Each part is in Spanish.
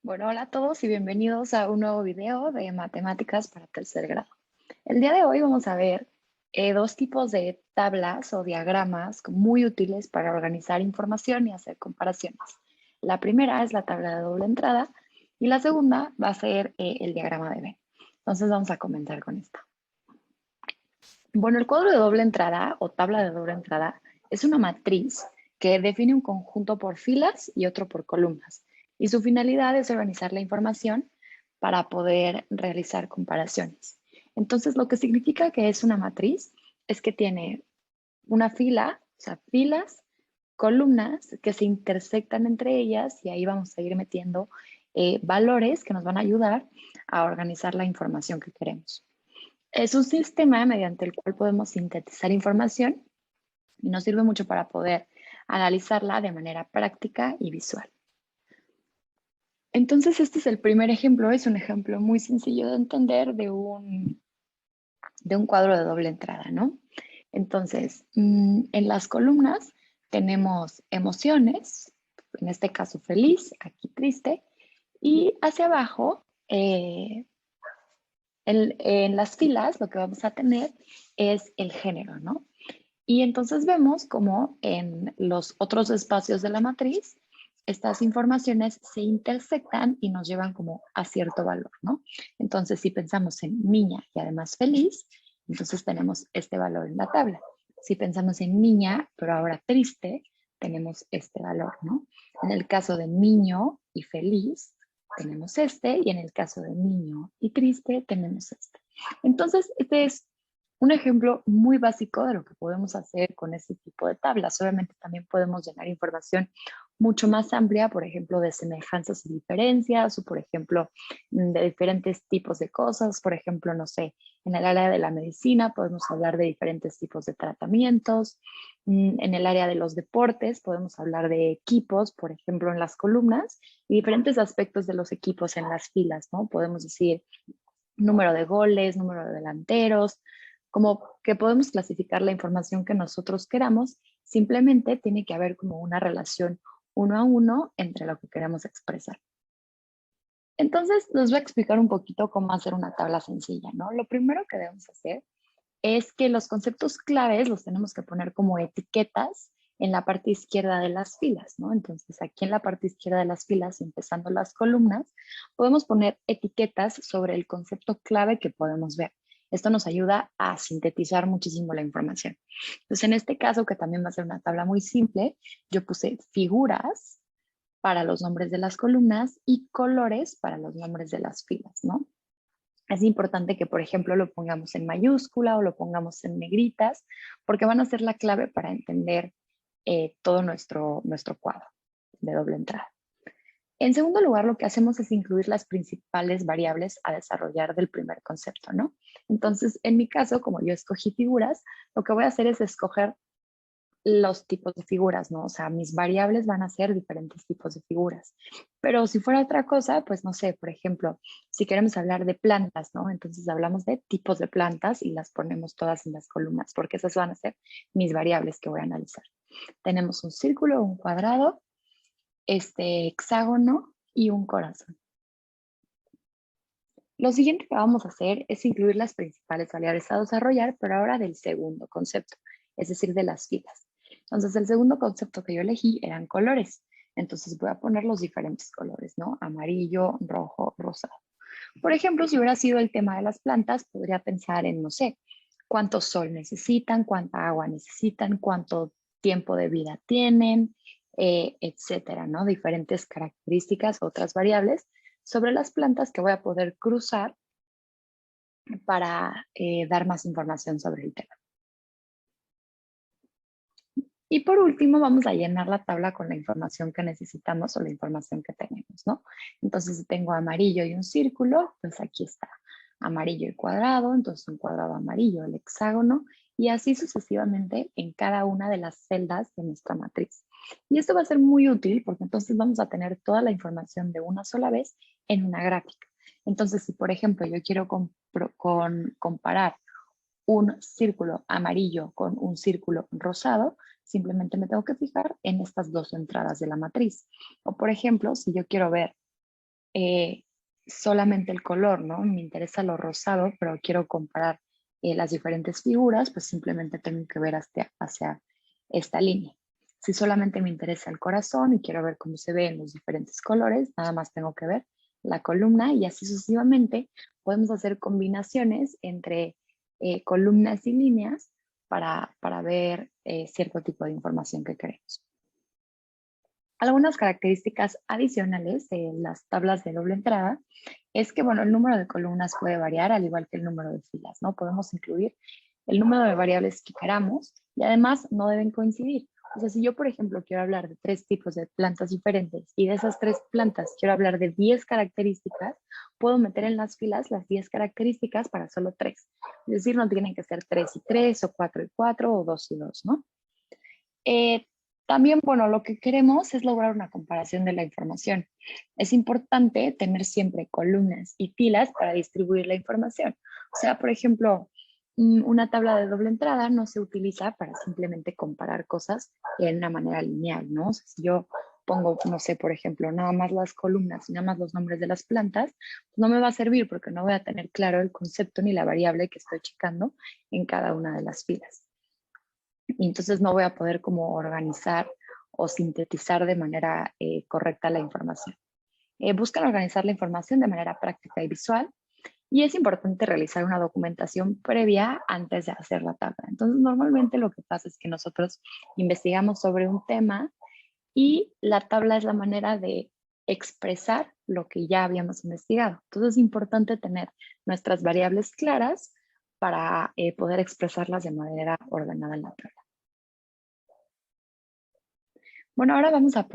Bueno, hola a todos y bienvenidos a un nuevo video de matemáticas para tercer grado. El día de hoy vamos a ver dos tipos de tablas o diagramas muy útiles para organizar información y hacer comparaciones. La primera es la tabla de doble entrada y la segunda va a ser el diagrama de Venn. Entonces vamos a comenzar con esta. Bueno, el cuadro de doble entrada o tabla de doble entrada es una matriz que define un conjunto por filas y otro por columnas. Y su finalidad es organizar la información para poder realizar comparaciones. Entonces, lo que significa que es una matriz es que tiene una fila, o sea, filas, columnas que se intersectan entre ellas y ahí vamos a ir metiendo valores que nos van a ayudar a organizar la información que queremos. Es un sistema mediante el cual podemos sintetizar información y nos sirve mucho para poder analizarla de manera práctica y visual. Entonces, este es el primer ejemplo, es un ejemplo muy sencillo de entender de un cuadro de doble entrada, ¿no? Entonces, en las columnas tenemos emociones, en este caso feliz, aquí triste, y hacia abajo, en las filas, lo que vamos a tener es el género, ¿no? Y entonces vemos como en los otros espacios de la matriz, estas informaciones se intersectan y nos llevan como a cierto valor, ¿no? Entonces, si pensamos en niña y además feliz, entonces tenemos este valor en la tabla. Si pensamos en niña, pero ahora triste, tenemos este valor, ¿no? En el caso de niño y feliz, tenemos este, y en el caso de niño y triste, tenemos este. Entonces, este es un ejemplo muy básico de lo que podemos hacer con este tipo de tablas. Obviamente también podemos llenar información mucho más amplia, por ejemplo, de semejanzas y diferencias, o por ejemplo, de diferentes tipos de cosas. Por ejemplo, no sé, en el área de la medicina podemos hablar de diferentes tipos de tratamientos. En el área de los deportes podemos hablar de equipos, por ejemplo, en las columnas, y diferentes aspectos de los equipos en las filas, ¿no? Podemos decir número de goles, número de delanteros, como que podemos clasificar la información que nosotros queramos, simplemente tiene que haber como una relación uno a uno entre lo que queremos expresar. Entonces, les voy a explicar un poquito cómo hacer una tabla sencilla, ¿no? Lo primero que debemos hacer es que los conceptos claves los tenemos que poner como etiquetas en la parte izquierda de las filas, ¿no? Entonces, aquí en la parte izquierda de las filas, empezando las columnas, podemos poner etiquetas sobre el concepto clave que podemos ver. Esto nos ayuda a sintetizar muchísimo la información. Entonces, en este caso, que también va a ser una tabla muy simple, yo puse figuras para los nombres de las columnas y colores para los nombres de las filas, ¿no? Es importante que, por ejemplo, lo pongamos en mayúscula o lo pongamos en negritas, porque van a ser la clave para entender todo nuestro cuadro de doble entrada. En segundo lugar, lo que hacemos es incluir las principales variables a desarrollar del primer concepto, ¿no? Entonces, en mi caso, como yo escogí figuras, lo que voy a hacer es escoger los tipos de figuras, ¿no? O sea, mis variables van a ser diferentes tipos de figuras. Pero si fuera otra cosa, pues no sé, por ejemplo, si queremos hablar de plantas, ¿no? Entonces hablamos de tipos de plantas y las ponemos todas en las columnas, porque esas van a ser mis variables que voy a analizar. Tenemos un círculo, un cuadrado, este hexágono y un corazón. Lo siguiente que vamos a hacer es incluir las principales variables a desarrollar, pero ahora del segundo concepto, es decir, de las filas. Entonces, el segundo concepto que yo elegí eran colores. Entonces, voy a poner los diferentes colores, ¿no? Amarillo, rojo, rosado. Por ejemplo, si hubiera sido el tema de las plantas, podría pensar en, no sé, cuánto sol necesitan, cuánta agua necesitan, cuánto tiempo de vida tienen, etcétera, ¿no? Diferentes características, otras variables sobre las plantas que voy a poder cruzar para dar más información sobre el tema. Y por último, vamos a llenar la tabla con la información que necesitamos o la información que tenemos, ¿no? Entonces, si tengo amarillo y un círculo, pues aquí está. Amarillo el cuadrado, entonces un cuadrado amarillo, el hexágono, y así sucesivamente en cada una de las celdas de nuestra matriz. Y esto va a ser muy útil porque entonces vamos a tener toda la información de una sola vez en una gráfica. Entonces, si por ejemplo yo quiero comparar un círculo amarillo con un círculo rosado, simplemente me tengo que fijar en estas dos entradas de la matriz. O por ejemplo, si yo quiero ver eh, solamente el color, ¿no? Me interesa lo rosado, pero quiero comparar las diferentes figuras, pues simplemente tengo que ver hacia esta línea. Si solamente me interesa el corazón y quiero ver cómo se ve en los diferentes colores, nada más tengo que ver la columna y así sucesivamente podemos hacer combinaciones entre columnas y líneas para ver cierto tipo de información que queremos. Algunas características adicionales de las tablas de doble entrada es que, bueno, el número de columnas puede variar al igual que el número de filas, ¿no? Podemos incluir el número de variables que queramos y además no deben coincidir. O sea, si yo, por ejemplo, quiero hablar de 3 tipos de plantas diferentes y de esas 3 plantas quiero hablar de 10 características, puedo meter en las filas las 10 características para solo 3. Es decir, no tienen que ser 3 y 3 o 4 y 4 o 2 y 2, ¿no? También, bueno, lo que queremos es lograr una comparación de la información. Es importante tener siempre columnas y filas para distribuir la información. O sea, por ejemplo, una tabla de doble entrada no se utiliza para simplemente comparar cosas en una manera lineal, ¿no? O sea, si yo pongo, no sé, por ejemplo, nada más las columnas y nada más los nombres de las plantas, pues no me va a servir porque no voy a tener claro el concepto ni la variable que estoy checando en cada una de las filas. Y entonces no voy a poder como organizar o sintetizar de manera correcta la información. Buscan organizar la información de manera práctica y visual y es importante realizar una documentación previa antes de hacer la tabla. Entonces normalmente lo que pasa es que nosotros investigamos sobre un tema y la tabla es la manera de expresar lo que ya habíamos investigado. Entonces es importante tener nuestras variables claras para poder expresarlas de manera ordenada en la tabla. Bueno, ahora vamos a...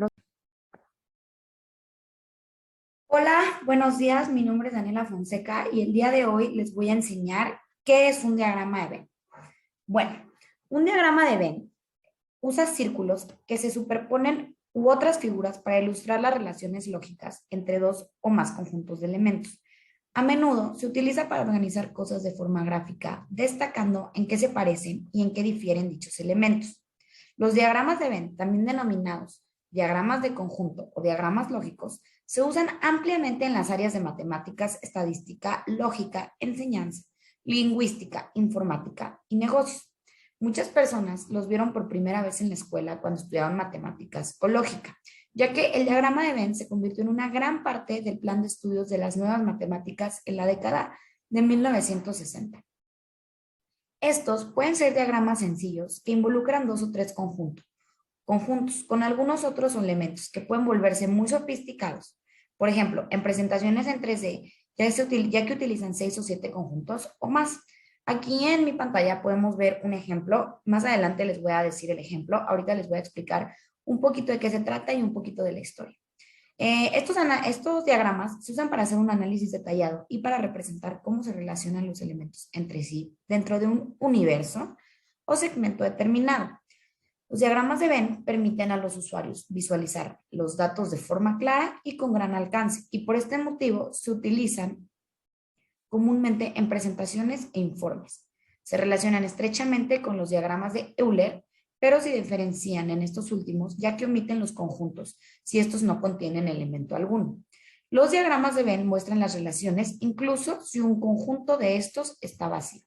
Hola, buenos días. Mi nombre es Daniela Fonseca y el día de hoy les voy a enseñar qué es un diagrama de Venn. Bueno, un diagrama de Venn usa círculos que se superponen u otras figuras para ilustrar las relaciones lógicas entre dos o más conjuntos de elementos. A menudo se utiliza para organizar cosas de forma gráfica, destacando en qué se parecen y en qué difieren dichos elementos. Los diagramas de Venn, también denominados diagramas de conjunto o diagramas lógicos, se usan ampliamente en las áreas de matemáticas, estadística, lógica, enseñanza, lingüística, informática y negocios. Muchas personas los vieron por primera vez en la escuela cuando estudiaban matemáticas o lógica, ya que el diagrama de Venn se convirtió en una gran parte del plan de estudios de las nuevas matemáticas en la década de 1960. Estos pueden ser diagramas sencillos que involucran dos o tres conjuntos con algunos otros elementos que pueden volverse muy sofisticados. Por ejemplo, en presentaciones en 3D, ya que utilizan 6 o 7 conjuntos o más. Aquí en mi pantalla podemos ver un ejemplo. Más adelante les voy a decir el ejemplo. Ahorita les voy a explicar un poquito de qué se trata y un poquito de la historia. Estos diagramas se usan para hacer un análisis detallado y para representar cómo se relacionan los elementos entre sí dentro de un universo o segmento determinado. Los diagramas de Venn permiten a los usuarios visualizar los datos de forma clara y con gran alcance, y por este motivo se utilizan comúnmente en presentaciones e informes. Se relacionan estrechamente con los diagramas de Euler, pero se diferencian en estos últimos ya que omiten los conjuntos si estos no contienen elemento alguno. Los diagramas de Venn muestran las relaciones incluso si un conjunto de estos está vacío.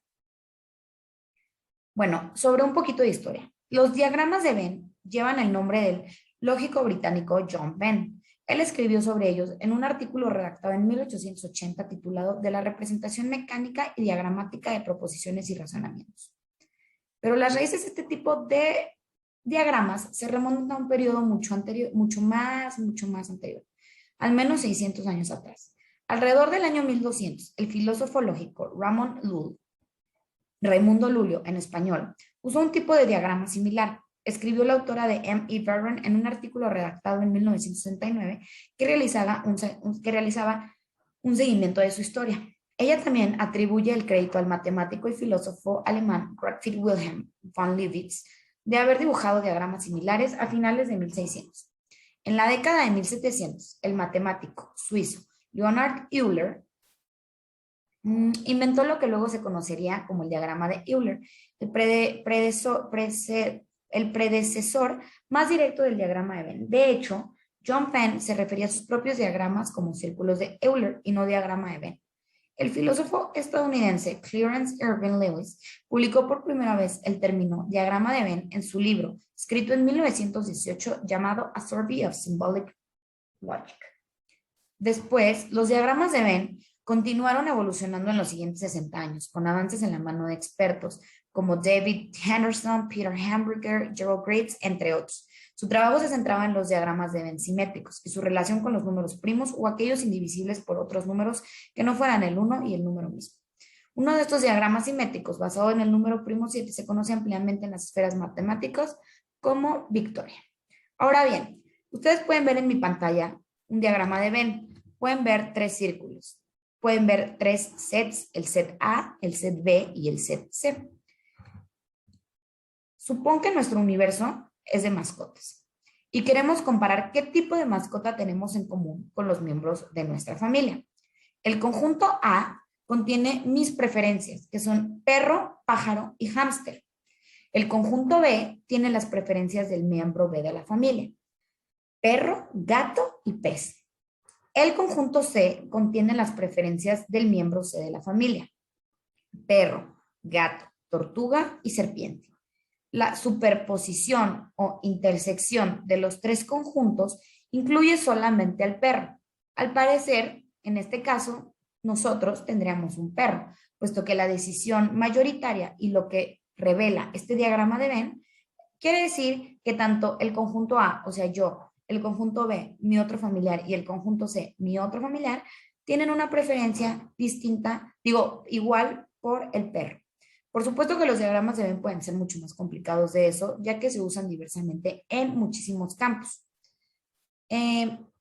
Bueno, sobre un poquito de historia. Los diagramas de Venn llevan el nombre del lógico británico John Venn. Él escribió sobre ellos en un artículo redactado en 1880 titulado De la representación mecánica y diagramática de proposiciones y razonamientos. Pero las raíces de este tipo de diagramas se remontan a un periodo mucho más anterior, al menos 600 años atrás. Alrededor del año 1200, el filósofo lógico Raimundo Lulio, en español, usó un tipo de diagrama similar. Escribió la autora de M. E. Vernon en un artículo redactado en 1969 que realizaba un seguimiento de su historia. Ella también atribuye el crédito al matemático y filósofo alemán Gottfried Wilhelm von Leibniz de haber dibujado diagramas similares a finales de 1600. En la década de 1700, el matemático suizo Leonhard Euler inventó lo que luego se conocería como el diagrama de Euler, el predecesor más directo del diagrama de Venn. De hecho, John Penn se refería a sus propios diagramas como círculos de Euler y no diagrama de Venn. El filósofo estadounidense Clarence Irving Lewis publicó por primera vez el término diagrama de Venn en su libro, escrito en 1918, llamado A Survey of Symbolic Logic. Después, los diagramas de Venn continuaron evolucionando en los siguientes 60 años, con avances en la mano de expertos como David Henderson, Peter Hamburger, Gerald Graves, entre otros. Su trabajo se centraba en los diagramas de Venn simétricos y su relación con los números primos o aquellos indivisibles por otros números que no fueran el 1 y el número mismo. Uno de estos diagramas simétricos, basado en el número primo 7, se conoce ampliamente en las esferas matemáticas como Victoria. Ahora bien, ustedes pueden ver en mi pantalla un diagrama de Venn. Pueden ver 3 círculos. Pueden ver 3 sets, el set A, el set B y el set C. Supón que nuestro universo es de mascotas y queremos comparar qué tipo de mascota tenemos en común con los miembros de nuestra familia. El conjunto A contiene mis preferencias, que son perro, pájaro y hámster. El conjunto B tiene las preferencias del miembro B de la familia, perro, gato y pez. El conjunto C contiene las preferencias del miembro C de la familia, perro, gato, tortuga y serpiente. La superposición o intersección de los 3 conjuntos incluye solamente al perro. Al parecer, en este caso, nosotros tendríamos un perro, puesto que la decisión mayoritaria y lo que revela este diagrama de Venn quiere decir que tanto el conjunto A, o sea, yo, el conjunto B, mi otro familiar, y el conjunto C, mi otro familiar, tienen una preferencia distinta, igual por el perro. Por supuesto que los diagramas de Venn pueden ser mucho más complicados de eso, ya que se usan diversamente en muchísimos campos.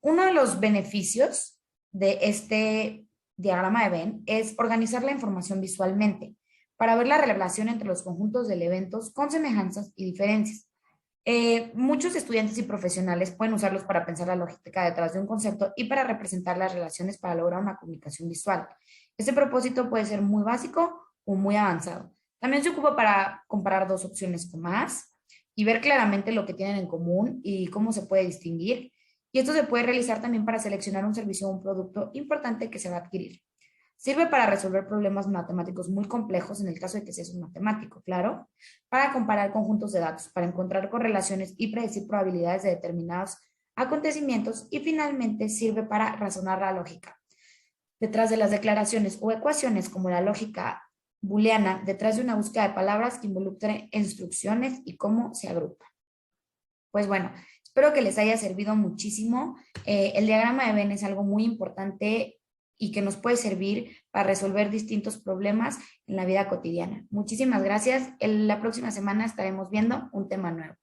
Uno de los beneficios de este diagrama de Venn es organizar la información visualmente para ver la relación entre los conjuntos de eventos con semejanzas y diferencias. Muchos estudiantes y profesionales pueden usarlos para pensar la lógica detrás de un concepto y para representar las relaciones para lograr una comunicación visual. Este propósito puede ser muy básico o muy avanzado. También se ocupa para comparar 2 opciones con más y ver claramente lo que tienen en común y cómo se puede distinguir. Y esto se puede realizar también para seleccionar un servicio o un producto importante que se va a adquirir. Sirve para resolver problemas matemáticos muy complejos, en el caso de que seas un matemático, claro, para comparar conjuntos de datos, para encontrar correlaciones y predecir probabilidades de determinados acontecimientos, y finalmente sirve para razonar la lógica detrás de las declaraciones o ecuaciones, como la lógica booleana, detrás de una búsqueda de palabras que involucre instrucciones y cómo se agrupa. Pues bueno, espero que les haya servido muchísimo. El diagrama de Venn es algo muy importante y que nos puede servir para resolver distintos problemas en la vida cotidiana. Muchísimas gracias. La próxima semana estaremos viendo un tema nuevo.